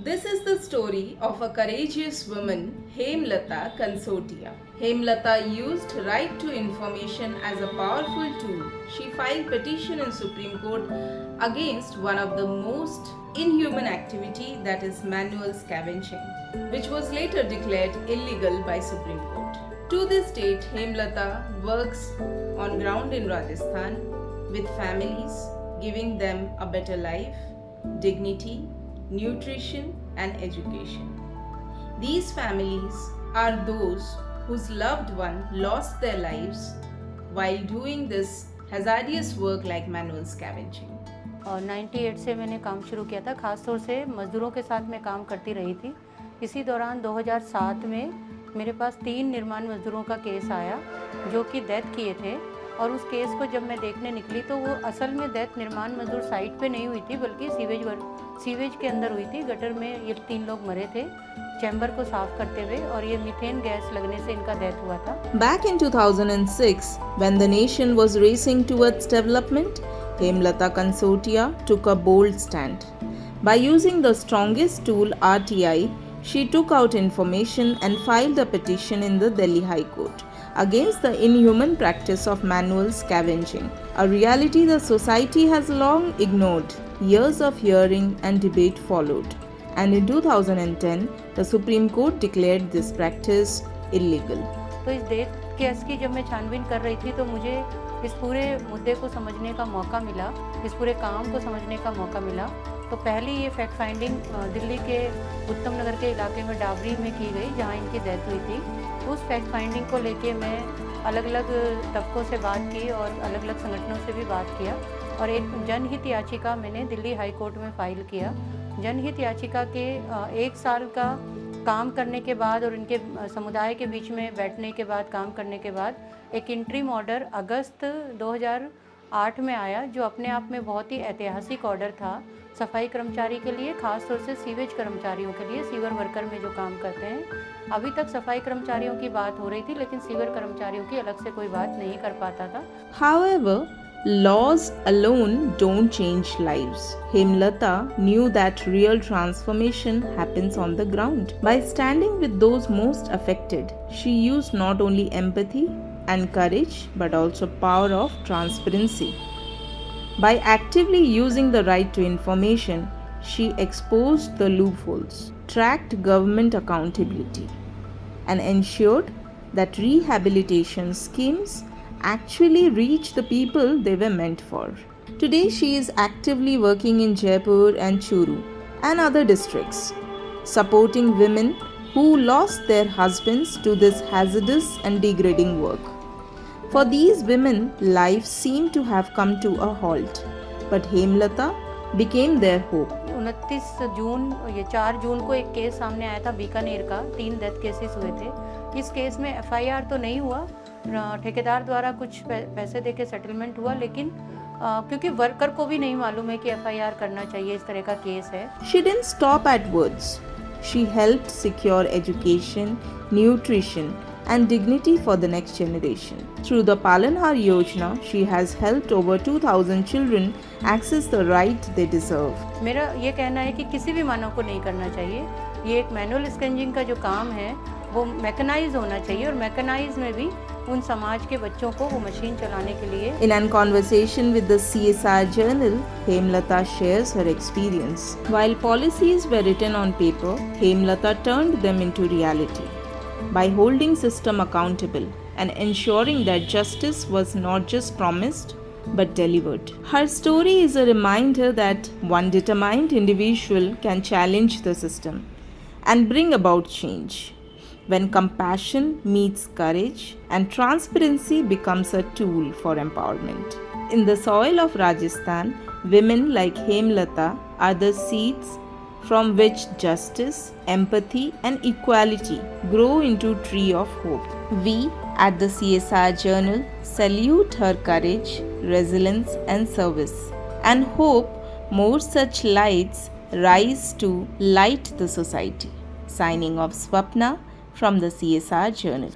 This is the story of a courageous woman, Hemlata Kansotia. Hemlata used right to information as a powerful tool. She filed petition in Supreme Court against one of the most inhuman activity, that is manual scavenging, which was later declared illegal by Supreme Court. To this date, Hemlata works on ground in Rajasthan with families, giving them a better life, dignity, nutrition and education. These families are those whose loved one lost their lives while doing this hazardous work like manual scavenging. और 98 से मैंने काम शुरू किया था, ख़ास तौर से मज़दूरों के साथ मैं काम करती रही थी। इसी दौरान 2007 में मेरे पास 3 निर्माण मज़दूरों का केस आया जो कि डेथ किए थे, और उस केस को जब मैं देखने निकली तो वो असल में डेथ निर्माण मजदूर साइट पे नहीं हुई थी, बल्कि सीवेज के अंदर हुई थी। गटर में ये 3 लोग मरे थे चैम्बर को साफ करते हुए, और ये मीथेन गैस लगने से इनका डेथ हुआ था। Back in 2006, when the nation was racing towards development, Hemlata Kansotia took a bold stand. By using the strongest tool, RTI, she took out information and filed a petition in the Delhi High Court against the inhuman practice of manual scavenging, a reality the society has long ignored. Years of hearing and debate followed, and in 2010, the Supreme Court declared this practice illegal. तो इस death case की जब मैं छानबीन कर रही थी तो मुझे इस पूरे मुद्दे को समझने का मौका मिला, इस पूरे काम को समझने का मौका मिला। तो पहली ये फैक्ट फाइंडिंग दिल्ली के उत्तम नगर के इलाके में डाबरी में की गई, जहाँ इनकी डेथ हुई थी। उस फैक्ट फाइंडिंग को लेके मैं अलग अलग तबकों से बात की और अलग अलग संगठनों से भी बात किया, और एक जनहित याचिका मैंने दिल्ली हाई कोर्ट में फ़ाइल किया। जनहित याचिका के 1 साल का काम करने के बाद और इनके समुदाय के बीच में बैठने के बाद, काम करने के बाद, एक इंटरिम ऑर्डर अगस्त 2008 में आया, जो अपने आप में बहुत ही ऐतिहासिक ऑर्डर था सफाई कर्मचारी के लिए, ख़ास तौर से सीवेज कर्मचारियों के लिए, सीवर वर्कर में जो काम करते हैं। अभी तक सफाई कर्मचारियों की बात हो रही थी, लेकिन सीवर कर्मचारियों की अलग से कोई बात नहीं कर पाता था। However, laws alone don't change lives. Hemlata knew that real transformation happens on the ground. By standing with those most affected, she used not only empathy and courage but also power of transparency. By actively using the right to information, she exposed the loopholes, tracked government accountability, and ensured that rehabilitation schemes actually reach the people they were meant for. Today, she is actively working in Jaipur and Churu and other districts, supporting women who lost their husbands to this hazardous and degrading work. For these women, life seemed to have come to a halt, but Hemlata became their hope. 29 जून, ये 4 जून को एक case सामने आया था बीकानेर का, 3 death cases हुए थे। इस केस में FIR तो नहीं हुआ, ठेकेदार द्वारा कुछ पैसे देके सेटलमेंट हुआ, लेकिन क्योंकि वर्कर को भी नहीं मालूम है कि FIR करना चाहिए, इस तरह का केस है। She didn't stop at words. She helped secure education, nutrition, and dignity for the next generation. Through the Palanhar Yojana, she has helped over 2,000 children access the right they deserve. मेरा ये कहना है कि किसी भी मानव को नहीं करना चाहिए। ये एक मैनुअल स्कैनिंग का जो काम है वो मैकेनाइज होना चाहिए, और मैकेनाइज में भी उन समाज के बच्चों को वो मशीन चलाने के लिए। In a conversation with the CSR journal, Hemlata shares her experience. While policies were written on paper, Hemlata turned them into reality by holding system accountable and ensuring that justice was not just promised but delivered. Her story is a reminder that one determined individual can challenge the system and bring about change. When compassion meets courage and transparency becomes a tool for empowerment. In the soil of Rajasthan, women like Hemlata are the seeds from which justice, empathy, and equality grow into tree of hope. We at the CSR Journal salute her courage, resilience, and service, and hope more such lights rise to light the society. Signing off, Swapna from the CSR Journal.